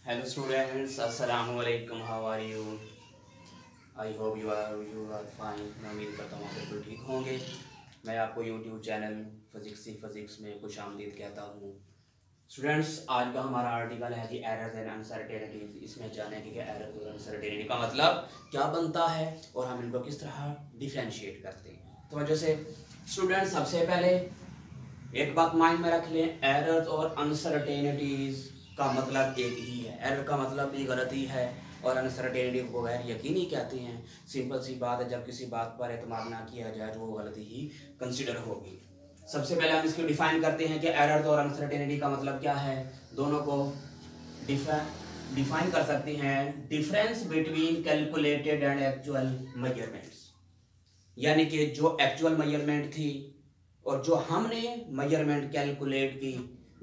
Hello students, Assalamu alaikum. How are you? I hope you are fine. मैं उम्मीद करता हूँ आप बिल्कुल ठीक होंगे। मैं आपको YouTube चैनल फिजिक्स में खुश आमदीद कहता हूँ। स्टूडेंट्स, आज का हमारा आर्टिकल है कि एरर्स एंड अनसर्टेनिटीज। इसमें जानेंगे कि एरर्स और अनसर्टेनिटी का मतलब क्या बनता है और हम इनको किस तरह डिफरेंशिएट करते हैं। तो वजह से स्टूडेंट्स, सबसे पहले एक बात माइंड में रख लें, एरर्स और अनसर्टेनिटीज का मतलब एक ही है। एरर का मतलब भी गलती है और अनसर्टेनिटी को गैर यकीनी कहते हैं। सिंपल सी बात है, जब किसी बात पर एतमाद ना किया जाए तो वो गलती ही कंसिडर होगी। सबसे पहले हम इसको डिफाइन करते हैं कि एरर और अनसर्टेनिटी का मतलब क्या है। दोनों को डिफाइन कर सकते हैं, difference between calculated and actual measurements. यानी कि जो एक्चुअल मेजरमेंट थी और जो हमने मेजरमेंट कैलकुलेट की,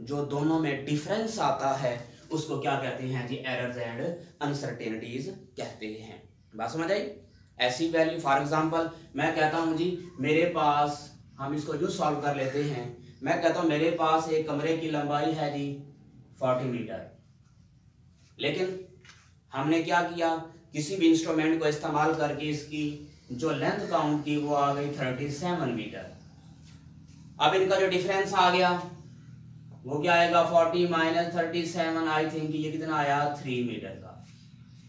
जो दोनों में डिफरेंस आता है उसको क्या कहते हैं जी, एरर्स एंड अनसर्टेनिटीज कहते हैं। बात समझ आई। ऐसी वैल्यू, फॉर एग्जांपल मैं कहता हूं जी मेरे पास, हम इसको जो सॉल्व कर लेते हैं, मैं कहता हूं मेरे पास एक कमरे की लंबाई है जी 40 मीटर, लेकिन हमने क्या किया, किसी भी इंस्ट्रूमेंट को इस्तेमाल करके इसकी जो लेंथ काउंट की वो आ गई 37 मीटर। अब इनका जो डिफरेंस आ गया वो क्या आएगा, 40 माइनस 37, आई थिंक ये कितना आया, 3 मीटर का।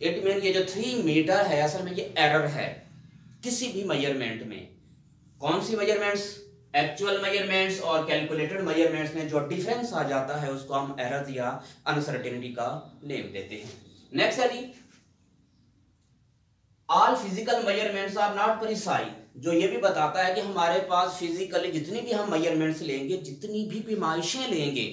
इट मीन ये जो 3 मीटर है असल में ये एरर है किसी भी मेजरमेंट में। कौन सी मेजरमेंट्स, एक्चुअल मेजरमेंट्स और कैलकुलेटेड मेजरमेंट्स में जो डिफरेंस आ जाता है उसको हम एरर या अनसर्टेनिटी का नेम देते हैं। नेक्स्ट है जी, all physical measurements are not precise. जो ये भी बताता है कि हमारे पास फिजिकली जितनी भी हम मेजरमेंट्स लेंगे, जितनी भी पैमाइशें लेंगे,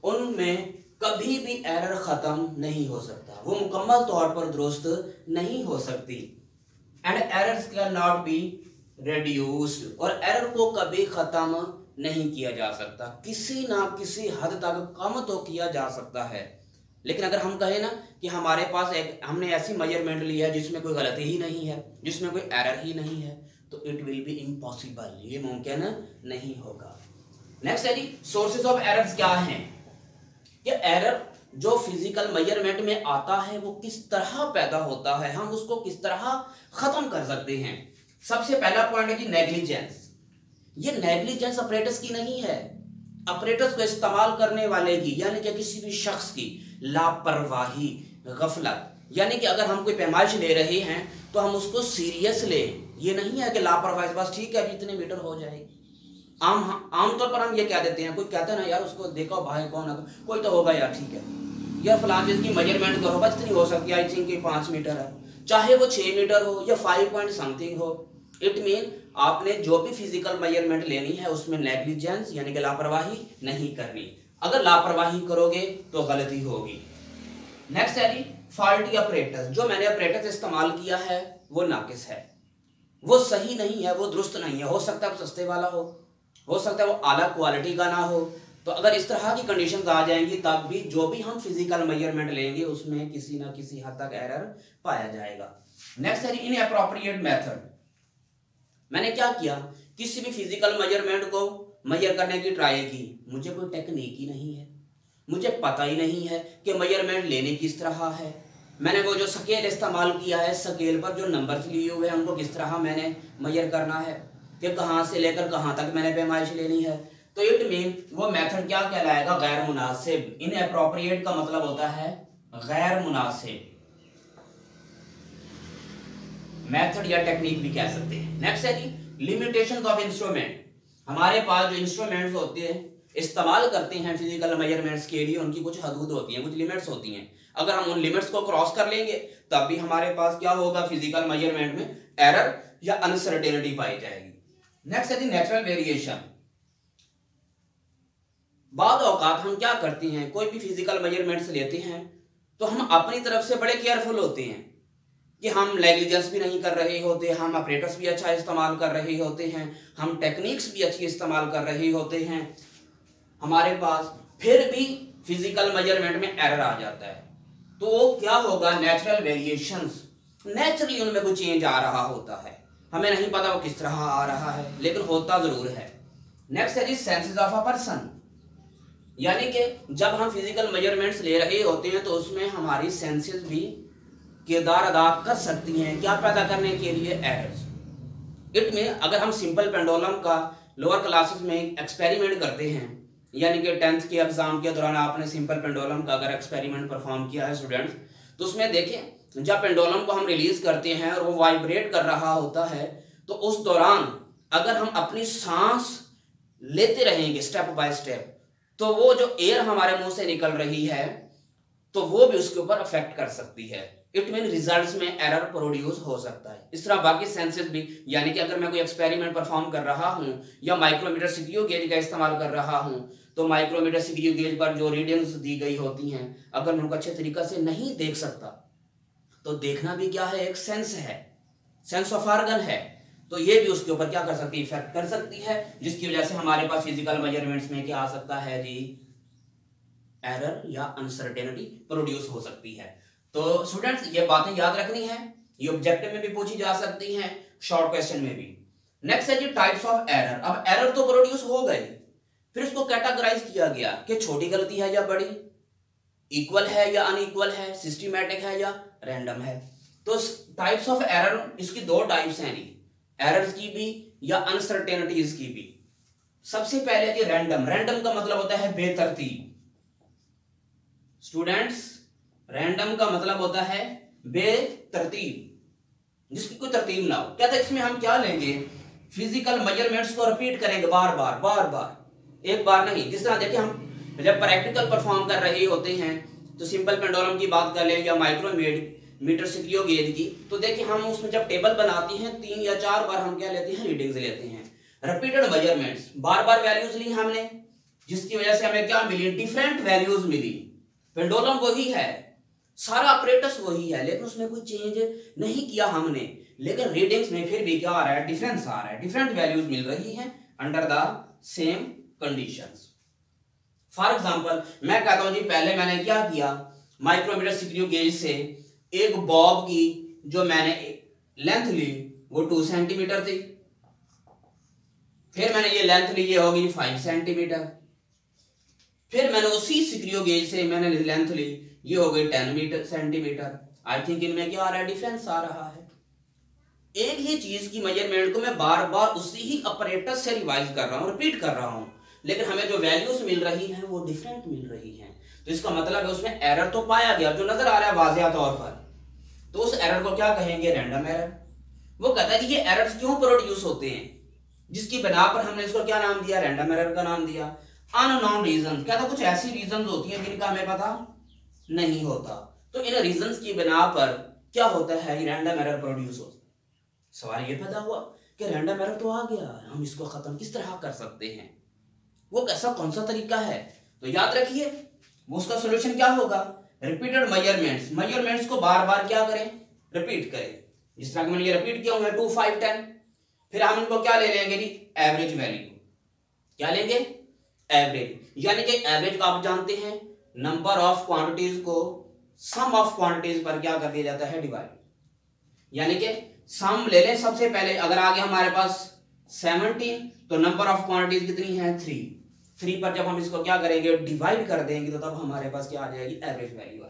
उनमें कभी भी एरर खत्म नहीं हो सकता, वो मुकम्मल तौर पर दुरुस्त नहीं हो सकती। And errors can not be reduced, और एरर को कभी खत्म नहीं किया जा सकता, किसी ना किसी हद तक कम तो किया जा सकता है। लेकिन अगर हम कहें ना कि हमारे पास हमने ऐसी मेजरमेंट ली है जिसमें कोई गलती ही नहीं है, जिसमें कोई एरर ही नहीं है, तो इट विल बी इम्पॉसिबल, ये मुमकिन नहीं होगा। नेक्स्ट है जी, सोर्सेज ऑफ एरर्स क्या हैं। ये एरर जो फिजिकल मेजरमेंट में आता है वो किस तरह पैदा होता है, हम उसको किस तरह खत्म कर सकते हैं। सबसे पहला पॉइंट है कि नेग्लिजेंस। ये नेग्लिजेंस ऑपरेटर्स की नहीं है, ऑपरेटर्स को इस्तेमाल करने वाले की, यानी कि किसी भी शख्स की लापरवाही, गफलत। यानी कि अगर हम कोई पैमाइश ले रहे हैं तो हम उसको सीरियस लें, ये नहीं है कि लापरवाही बस ठीक है अभी इतने मीटर हो जाएगी। आमतौर पर हम ये कह देते हैं, कोई कहता है ना यार उसको देखो भाई कौन है, कोई तो होगा यार, ठीक है यार फलां चीज की मेजरमेंट करो, बस इतनी हो सकती है, आई थिंक 5 मीटर है, चाहे वो 6 मीटर हो या 5 पॉइंट समथिंग हो। इट मीन आपने जो भी फिजिकल मेजरमेंट लेनी है उसमें नेग्लिजेंस यानी कि लापरवाही नहीं करनी। अगर लापरवाही करोगे तो गलती होगी। नेक्स्ट है जी, फॉल्टी ऑपरेटर्स। जो मैंने ऑपरेटर्स इस्तेमाल किया है वो नाकिस है, वो सही नहीं है, वो दुरुस्त नहीं है। हो सकता है वो सस्ते वाला हो सकता है वो आला क्वालिटी का ना हो। तो अगर इस तरह की कंडीशंस आ जाएंगी तब भी जो भी हम फिजिकल मेजरमेंट लेंगे उसमें किसी ना किसी हद तक एरर पाया जाएगा। नेक्स्ट है इनएप्रोप्रिएट मेथड। मैंने क्या किया, किसी भी फिजिकल मेजरमेंट को मेजर करने की ट्राई की, मुझे कोई टेक्निक ही नहीं है, मुझे पता ही नहीं है कि मेजरमेंट लेने किस तरह है। मैंने वो जो स्केल इस्तेमाल किया है, स्केल पर जो नंबर्स लिए हुए हैं उनको किस तरह मैंने मेजर करना है, कि कहाँ से लेकर कहाँ तक मैंने पैमाइश लेनी है। तो इट मीन वो मेथड क्या कहलाएगा, गैर मुनासिब। इनएप्रोप्रिएट का मतलब होता है गैर मुनासिब, मेथड या टेक्निक भी कह सकते हैं। नेक्स्ट है जी, लिमिटेशंस ऑफ इंस्ट्रूमेंट। हमारे पास जो इंस्ट्रूमेंट्स होते हैं, इस्तेमाल करते हैं फिजिकल मेजरमेंट्स के लिए, उनकी कुछ हदूद होती हैं, कुछ लिमिट्स होती हैं। अगर हम उन लिमिट्स को क्रॉस कर लेंगे तब भी हमारे पास क्या होगा, फिजिकल मेजरमेंट में एरर या अनसर्टेनिटी पाई जाएगी। नेक्स्ट है जी, नेचुरल वेरिएशन। बाद औकात हम क्या करते हैं, कोई भी फिजिकल मेजरमेंट्स लेते हैं तो हम अपनी तरफ से बड़े केयरफुल होते हैं कि हम नेग्लिजेंस भी नहीं कर रहे होते, हम ऑपरेटर्स भी अच्छा इस्तेमाल कर रहे होते हैं, हम टेक्निक्स भी अच्छी इस्तेमाल कर रहे होते हैं, हमारे पास फिर भी फिजिकल मेजरमेंट में एरर आ जाता है। तो क्या होगा, नेचुरल वेरिएशंस, नेचुरली उनमें कोई चेंज आ रहा होता है, हमें नहीं पता वो किस तरह आ रहा है लेकिन होता जरूर है। नेक्स्ट है जी, सेंसेस ऑफ अ पर्सन। यानी कि जब हम फिजिकल मेजरमेंट्स ले रहे होते हैं तो उसमें हमारी सेंसेस भी किरदार अदा कर सकती हैं, क्या पैदा करने के लिए, एरर्स। इट में अगर हम सिंपल पेंडुलम का लोअर क्लासेस में एक्सपेरिमेंट करते हैं, यानी कि 10th के एग्जाम के दौरान आपने सिंपल पेंडुलम का अगर एक्सपेरिमेंट परफॉर्म किया है स्टूडेंट्स, तो उसमें देखें जब पेंडुलम को हम रिलीज करते हैं और वो वाइब्रेट कर रहा होता है, तो उस दौरान अगर हम अपनी सांस लेते रहेंगे स्टेप बाय स्टेप, तो वो जो एयर हमारे मुंह से निकल रही है तो वो भी उसके ऊपर अफेक्ट कर सकती है। इट मीन रिजल्ट्स में एरर प्रोड्यूस हो सकता है। इस तरह बाकी सेंसेस भी, यानी कि अगर मैं कोई एक्सपेरिमेंट परफॉर्म कर रहा हूं या माइक्रोमीटर सीक्यू गेज का इस्तेमाल कर रहा हूं, तो माइक्रोमीटर सीक्यू गेज पर जो रीडिंग्स दी गई होती हैं अगर मैं उनको अच्छे तरीके से नहीं देख सकता, तो देखना भी क्या है, एक सेंस है, सेंस ऑफ ऑर्गन है, तो ये भी उसके ऊपर क्या कर सकती है, इफेक्ट कर सकती है, जिसकी वजह से हमारे पास फिजिकल मेजरमेंट्स में क्या आ सकता है जी, एरर या अनसर्टेनिटी प्रोड्यूस हो सकती है। तो स्टूडेंट्स ये बातें याद रखनी है, ये ऑब्जेक्टिव में भी पूछी जा सकती हैं, शॉर्ट क्वेश्चन में भी। नेक्स्ट है जी टाइप्स ऑफ एरर। अब एरर तो प्रोड्यूस हो गई, फिर इसको कैटेगराइज किया गया कि छोटी गलती है या बड़ी, इक्वल है या अनइक्वल है, सिस्टमैटिक है या रैंडम है। तो टाइप्स ऑफ एरर इसकी दो टाइप्स हैं जी, एरर्स की भी या अनसर्टेनिटीज की भी। सबसे पहले जी रैंडम। रैंडम का मतलब होता है बेतरतीब। स्टूडेंट्स रैंडम का मतलब होता है बेतरतीब, जिसकी कोई तरतीब ना हो। क्या था इसमें हम क्या लेंगे, फिजिकल मेजरमेंट्स को रिपीट करेंगे बार बार, एक बार नहीं। जिस तरह देखिए हम जब प्रैक्टिकल परफॉर्म कर रहे होते हैं, तो सिंपल पेंडुलम की बात कर लें या माइक्रोमीटर सीक्यू गेज की, तो देखिए हम उसमें जब टेबल बनाते हैं 3 या 4 बार हम क्या लेते हैं, रीडिंग्स लेते हैं। रिपीटेड मेजरमेंट्स, बार वैल्यूज ली हमने, जिसकी वजह से हमें क्या मिली, डिफरेंट वैल्यूज मिली। पेंडुलम वही है, सारा ऑपरेटर्स वही है, लेकिन उसमें कोई चेंज नहीं किया हमने, लेकिन रीडिंग्स में फिर भी क्या आ रहा है, डिफरेंस आ रहा है, डिफरेंट वैल्यूज मिल रही हैं under the same conditions. For example मैं कहता हूं जी, पहले मैंने क्या किया, माइक्रोमीटर सीक्यू गेज से एक बॉब की जो मैंने लेंथ ली वो 2 सेंटीमीटर थी, फिर मैंने ये लेंथ ली, ये होगी 5 सेंटीमीटर, फिर मैंने उसी सीक्यू गेज से मैंने लेंथ ली, ये हो गई 10 सेंटीमीटर। आई थिंक इनमें क्या आ रहा है, डिफरेंस आ रहा है। एक ही चीज की मेजरमेंट को मैं बार बार उसी ही ऑपरेटर से रिवाइज कर रहा हूं, रिपीट कर रहा हूं, लेकिन हमें जो वैल्यूज मिल रही हैं वो डिफरेंट मिल रही हैं। तो इसका मतलब है उसमें एरर तो पाया गया जो नजर आ रहा है वाज़ेह तौर पर, तो उस एरर को क्या कहेंगे, रैंडम एरर। वो कहता है कि ये एरर्स क्यों प्रोड्यूस होते हैं, जिसकी बिना पर हमने इसको क्या नाम दिया, रैंडम एरर का नाम दिया। अननोन रीजन, क्या था कुछ ऐसी रीजन होती हैं जिनका हमें पता नहीं होता, तो इन रीजंस की बिना पर क्या होता है, रैंडम एरर प्रोड्यूस होता है। सवाल ये पैदा हुआ कि रैंडम एरर तो आ गया, हम इसको खत्म किस तरह कर सकते हैं, वो कैसा कौन सा तरीका है। तो याद रखिए वो उसका सॉल्यूशन क्या होगा, रिपीटेड मेजरमेंट्स को बार बार क्या करें, रिपीट करें। जिस तरह मैंने ये रिपीट किया हुआ है 2, 5, 10, फिर हम इनको क्या ले लेंगे जी, एवरेज वैल्यू। क्या लेंगे, एवरेज। यानी कि एवरेज आप जानते हैं नंबर ऑफ क्वांटिटीज को सम ऑफ क्वांटिटीज पर क्या कर दिया जाता है, डिवाइड। यानी कि सम ले लें सबसे पहले, अगर आ गया हमारे पास 17 तो नंबर ऑफ क्वांटिटीज कितनी है, 3 पर जब हम इसको क्या करेंगे, डिवाइड कर देंगे, तो तब हमारे पास क्या आ जाएगी, एवरेज वैल्यू।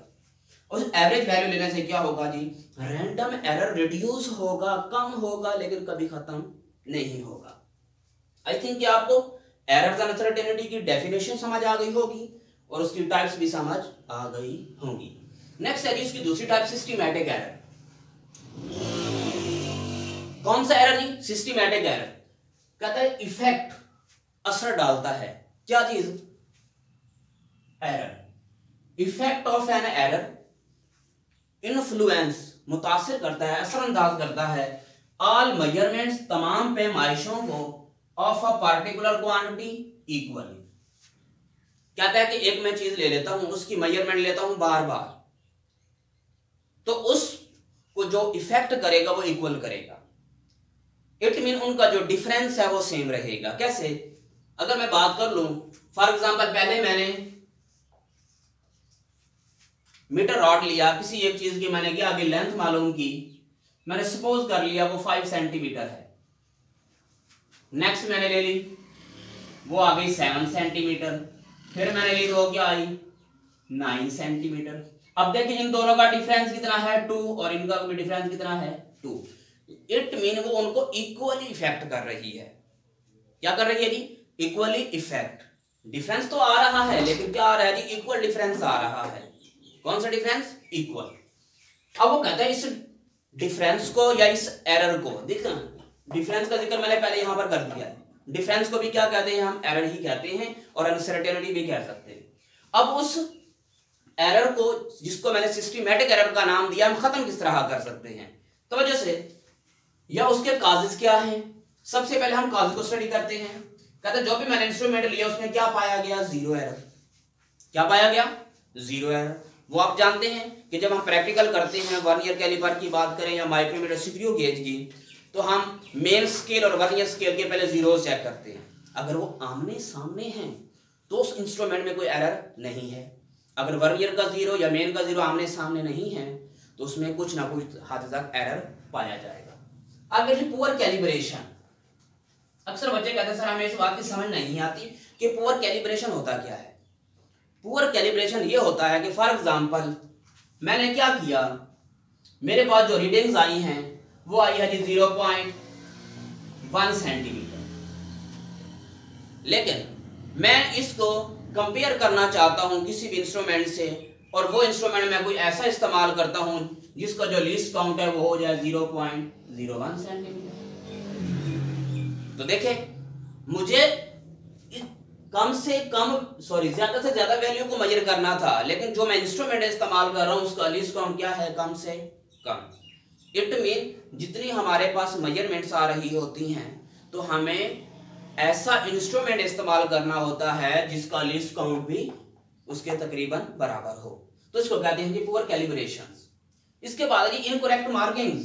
उस एवरेज वैल्यू लेने से क्या होगा जी, रैंडम एरर रिड्यूस होगा, कम होगा, लेकिन कभी खत्म नहीं होगा। आई थिंक कि आपको एरर्स एंड अनसर्टेनिटी की डेफिनेशन समझ आ गई होगी और उसकी टाइप्स भी समझ आ गई होंगी। नेक्स्ट है जी इसकी दूसरी टाइप, सिस्टमैटिक एरर। कौन सा एरर जी, सिस्टमैटिक एरर। कहता है इफेक्ट, असर डालता है, क्या चीज, error. Effect of an error, influence, मुतासिर करता है, असरअंदाज करता है, ऑल मेजरमेंट्स, तमाम पैमाइशों को, of a particular quantity equally. कहता है कि एक मैं चीज ले लेता हूं, उसकी मेजरमेंट लेता हूं बार बार, तो उसको जो इफेक्ट करेगा वो इक्वल करेगा। इट मीन उनका जो डिफरेंस है वो सेम रहेगा। कैसे, अगर मैं बात कर लूं, फॉर एग्जांपल पहले मैंने मीटर रॉड लिया, किसी एक चीज की मैंने क्या आगे लेंथ मालूम की, मैंने सपोज कर लिया वो 5 सेंटीमीटर है। नेक्स्ट मैंने ले ली, वो आ गई 7 सेंटीमीटर, फिर मैंने ली तो क्या आई 9 सेंटीमीटर। अब देखिए इन दोनों का डिफरेंस कितना है 2 और इनका भी डिफरेंस कितना है 2। इट मीन वो उनको इक्वली इफेक्ट कर रही है। क्या कर रही है जी? Equally effect. डिफरेंस तो आ रहा है लेकिन क्या आ रहा है जी? इक्वल डिफरेंस आ रहा है। कौन सा डिफरेंस? इक्वल। अब वो कहता है इस डिफरेंस को या इस एरर को, देखना डिफरेंस का जिक्र मैंने पहले यहां पर कर दिया है। डिफरेंस को भी क्या कहते हैं? हम एरर ही कहते हैं और अनसर्टेनिटी भी कह सकते हैं। अब उस एरर को, जिसको मैंने सिस्टमैटिक एरर का नाम दिया, हम खत्म किस तरह कर सकते हैं? तो वजह से या उसके काजेस क्या हैं? सबसे पहले हम काज को स्टडी करते हैं। कहते हैं जो भी मैंने इंस्ट्रूमेंट लिया उसमें क्या पाया गया? Zero error. क्या पाया गया? Zero error. वो आप जानते हैं कि जब हम प्रैक्टिकल करते हैं, वर्नियर कैलिपर की बात करें या माइक्रोमीटर स्क्रू गेज की, तो हम मेन स्केल और वर्नियर स्केल के पहले जीरो चेक करते हैं। अगर वो आमने सामने हैं तो उस इंस्ट्रूमेंट में कोई एरर नहीं है। अगर वर्नियर का जीरो या मेन का जीरो आमने सामने नहीं है तो उसमें कुछ ना कुछ हद तक एरर पाया जाएगा। आगे जी पुअर कैलिब्रेशन। अक्सर बच्चे कहते हैं सर हमें इस बात की समझ नहीं आती कि पुअर कैलिब्रेशन होता क्या है। पुअर कैलिब्रेशन ये होता है कि फॉर एग्जांपल मैंने क्या किया, मेरे पास जो रीडिंग्स आई हैं वो आई है जी 0.1 सेंटीमीटर, लेकिन मैं इसको कंपेयर करना चाहता हूं किसी भी इंस्ट्रूमेंट से, और वो इंस्ट्रूमेंट मैं कोई ऐसा इस्तेमाल करता हूं जिसका जो लीस्ट काउंट है वो हो जाए 0.01 सेंटीमीटर। तो देखें मुझे कम से कम ज्यादा से ज्यादा वैल्यू को मेजर करना था, लेकिन जो मैं इंस्ट्रूमेंट इस्तेमाल कर रहा हूं उसका लीस्ट काउंट क्या है? कम से कम। इट मीन जितनी हमारे पास मेजरमेंट्स आ रही होती हैं तो हमें ऐसा इंस्ट्रूमेंट इस्तेमाल करना होता है जिसका लीस्ट काउंट भी उसके तकरीबन बराबर हो। तो इसको कहते हैं कि पुअर कैलिब्रेशन। इसके बाद जी इनकरेक्ट मार्किंग्स।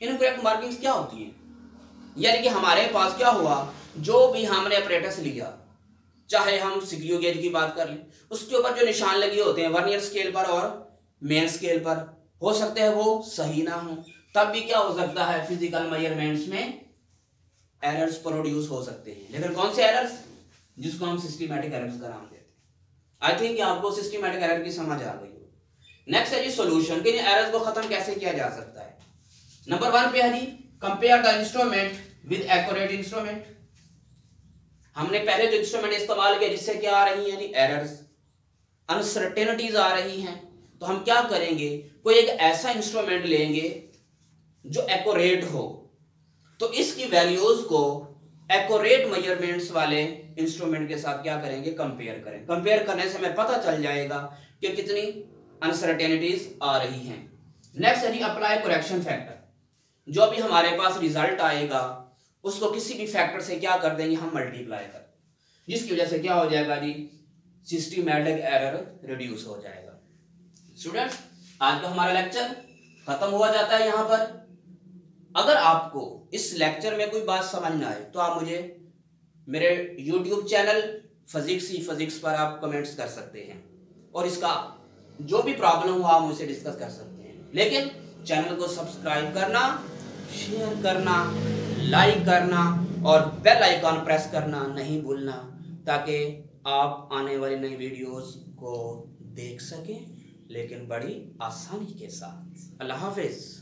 इनकरेक्ट मार्किंग्स क्या होती है? यानी कि हमारे पास क्या हुआ, जो भी हमने अपरेटस लिया, चाहे हम स्क्रू गेज की बात कर लें, उसके ऊपर जो निशान लगे होते हैं वर्नियर स्केल पर और मेन स्केल पर, हो सकते हैं वो सही ना हो, तब भी क्या हो सकता है? फिजिकल मेजरमेंट्स में एरर्स प्रोड्यूस हो सकते हैं। लेकिन कौन से एरर्स? जिसको हम सिस्टमैटिक एरर्स का नाम देते हैं। आई थिंक आपको सिस्टमैटिक एरर की समझ आ गई हो। नेक्स्ट है जी सॉल्यूशन, कि एरर्स को खत्म कैसे किया जा सकता है। नंबर 1 पे है जी compare the instrument with accurate instrument. हमने पहले जो इंस्ट्रूमेंट इस्तेमाल किया जिससे क्या आ रही है? एरर्स, अनसर्टेनिटीज आ रही हैं। तो हम क्या करेंगे? कोई एक ऐसा इंस्ट्रूमेंट लेंगे जो एक्यूरेट हो, तो इसकी वैल्यूज को एक्यूरेट मेजरमेंट्स वाले इंस्ट्रूमेंट के साथ क्या करेंगे? कंपेयर करें। कंपेयर करने से हमें पता चल जाएगा कि कितनी अनसर्टेनिटीज आ रही हैं। नेक्स्ट है जी अप्लाई करेक्शन फैक्टर। जो भी हमारे पास रिजल्ट आएगा उसको किसी भी फैक्टर से क्या कर देंगे? हम मल्टीप्लाई कर, जिसकी वजह से क्या हो जाएगा जी? सिस्टमैटिक एरर रिड्यूस हो जाएगा। स्टूडेंट्स आज का हमारा लेक्चर खत्म हुआ जाता है यहां पर। अगर आपको इस लेक्चर में कोई बात समझ ना आए तो आप मुझे मेरे YouTube चैनल फिजिक्स पर आप कमेंट्स कर सकते हैं और इसका जो भी प्रॉब्लम हो आप मुझसे डिस्कस कर सकते हैं। लेकिन चैनल को सब्सक्राइब करना, शेयर करना, लाइक करना और बेल आइकॉन प्रेस करना नहीं भूलना, ताकि आप आने वाली नई वीडियोस को देख सकें, लेकिन बड़ी आसानी के साथ। अल्लाह हाफिज।